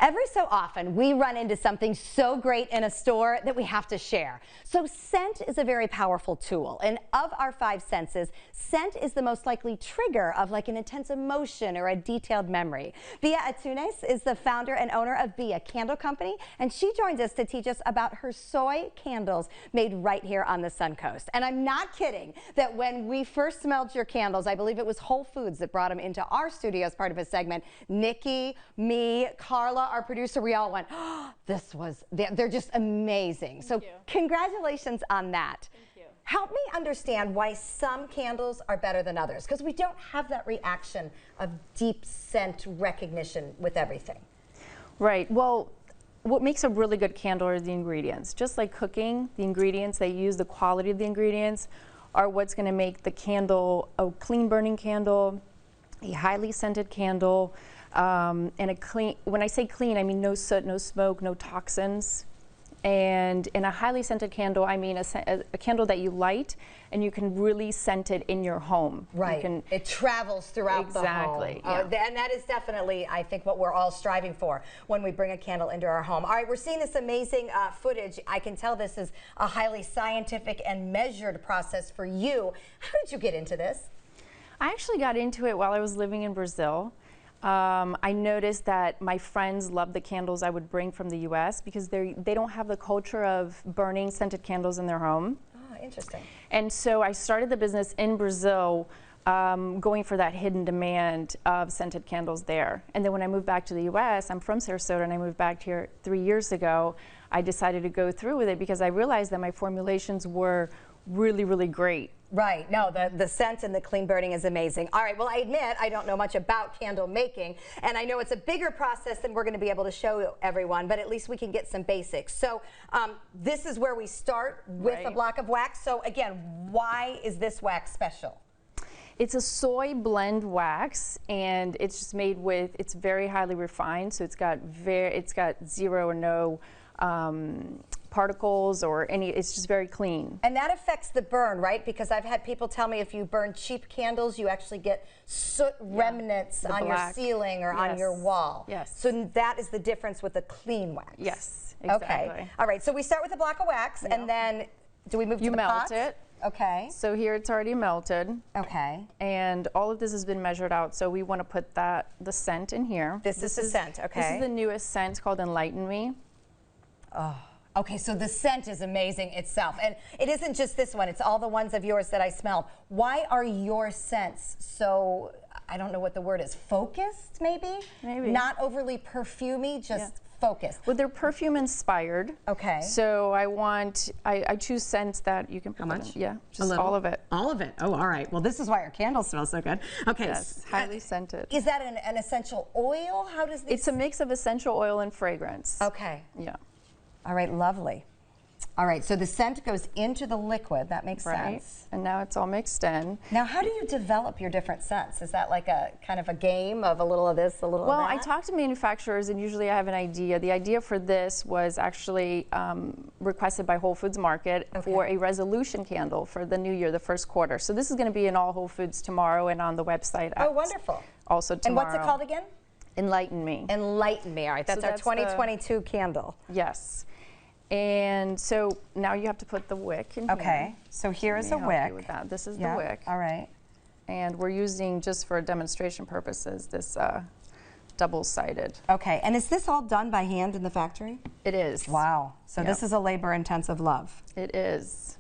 Every so often, we run into something so great in a store that we have to share. So scent is a very powerful tool, and of our 5 senses, scent is the most likely trigger of like an intense emotion or a detailed memory. Bia Antunes is the founder and owner of Bia Candle Company, and she joins us to teach us about her soy candles made right here on the Suncoast. And I'm not kidding that when we first smelled your candles, I believe it was Whole Foods that brought them into our studio as part of a segment. Nikki, me, Carla, our producer, we all went, oh, they're just amazing. So congratulations on that. Thank you. Help me understand why some candles are better than others, because we don't have that reaction of deep scent recognition with everything. Right. Well, what makes a really good candle are the ingredients. Just like cooking, the ingredients they use, the quality of the ingredients are what's going to make the candle a clean burning candle, a highly scented candle, and a clean, when I say clean, I mean no soot, no smoke, no toxins. And in a highly scented candle, I mean a candle that you light and you can really scent it in your home. Right. It travels throughout the home. Exactly. Yeah. And that is definitely, I think, what we're all striving for when we bring a candle into our home. All right, we're seeing this amazing footage. I can tell this is a highly scientific and measured process for you. How did you get into this? I actually got into it while I was living in Brazil. I noticed that my friends loved the candles I would bring from the U.S. because they don't have the culture of burning scented candles in their home. Oh, interesting. And so I started the business in Brazil, going for that hidden demand of scented candles there. And then when I moved back to the U.S., I'm from Sarasota, and I moved back here 3 years ago, I decided to go through with it because I realized that my formulations were really, really great. Right. No, the scent and the clean burning is amazing. All right. Well, I admit I don't know much about candle making, and I know it's a bigger process than we're going to be able to show everyone, but at least we can get some basics. So this is where we start with a block of wax. So again, why is this wax special? It's a soy blend wax, and it's just made with, it's very highly refined, so it's got zero or no particles or any, it's just very clean. And that affects the burn, right? Because I've had people tell me if you burn cheap candles, you actually get soot remnants on your ceiling or on your wall. Yes. So that is the difference with the clean wax. Yes, exactly. Okay. All right, so we start with a block of wax, and then do we move to the pot? You melt it. Okay. So here it's already melted. Okay. And all of this has been measured out, so we want to put the scent in here. This is the scent, okay. This is the newest scent called Enlighten Me. Oh. Okay, so the scent is amazing itself. And it isn't just this one, it's all the ones of yours that I smelled. Why are your scents so, I don't know what the word is, focused maybe? Maybe. Not overly perfumey, just focused. Well, they're perfume inspired. Okay. So I choose scents that you can put. How much? Yeah, just all of it. All of it. Oh, all right. Well, this is why our candles smell so good. Okay. Yes, highly scented. Is that an essential oil? How does this? It's a mix of essential oil and fragrance. Okay. Yeah. All right, lovely. All right, so the scent goes into the liquid. That makes Right. sense. And now it's all mixed in. Now, how do you develop your different scents? Is that like a kind of a game of a little of this, a little of that? Well, I talk to manufacturers, and usually I have an idea. The idea for this was actually requested by Whole Foods Market for a resolution candle for the new year, the first quarter. So this is going to be in all Whole Foods tomorrow and on the website. Oh, wonderful. Also tomorrow. And what's it called again? Enlighten Me. Enlighten Me. All right, that's our 2022 candle. Yes. And so now you have to put the wick in here. Okay, so here is a wick. With that. This is the wick. All right. And we're using, just for demonstration purposes, this double-sided. Okay, and is this all done by hand in the factory? It is. Wow. So this is a labor-intensive love. It is.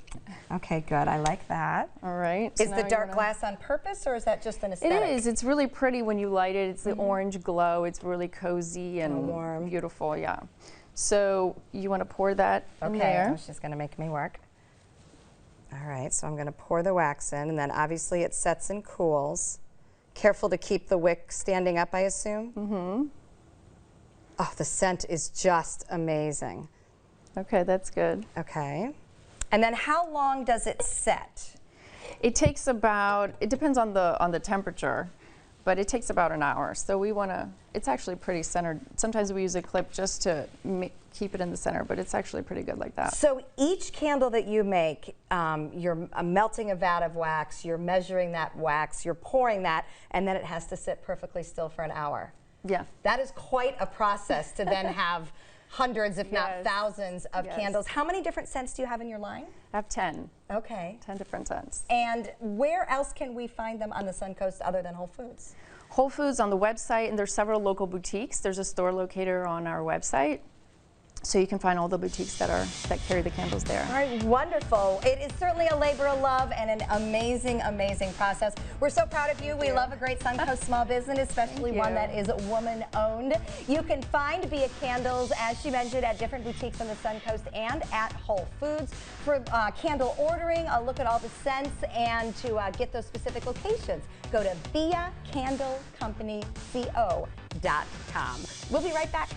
Okay, good. I like that. All right. Is the dark glass on purpose, or is that just an aesthetic? It is. It's really pretty when you light it. It's the orange glow. It's really cozy and warm. Beautiful, yeah. So you want to pour that in there. Okay, she's going to make me work. All right, so I'm going to pour the wax in, and then obviously it sets and cools. Careful to keep the wick standing up, I assume? Mm-hmm. Oh, the scent is just amazing. Okay, that's good. Okay. And then how long does it set? It takes about, it depends on the temperature, but it takes about an hour. So we want to, it's actually pretty centered. Sometimes we use a clip just to keep it in the center, but it's actually pretty good like that. So each candle that you make, you're melting a vat of wax, you're measuring that wax, you're pouring that, and then it has to sit perfectly still for an hour. Yeah. That is quite a process to then have hundreds, if not Yes. thousands of Yes. candles. How many different scents do you have in your line? I have 10. Okay. 10 different scents. And where else can we find them on the Suncoast other than Whole Foods? Whole Foods on the website, and there's several local boutiques. There's a store locator on our website, so you can find all the boutiques that carry the candles there. All right, wonderful. It is certainly a labor of love and an amazing, amazing process. We're so proud of you. We love a great Suncoast small business, especially one that is woman-owned. You can find Bia Candles, as she mentioned, at different boutiques on the Suncoast and at Whole Foods. For candle ordering, a look at all the scents, and to get those specific locations, go to BiaCandleCompanyCO.com. We'll be right back.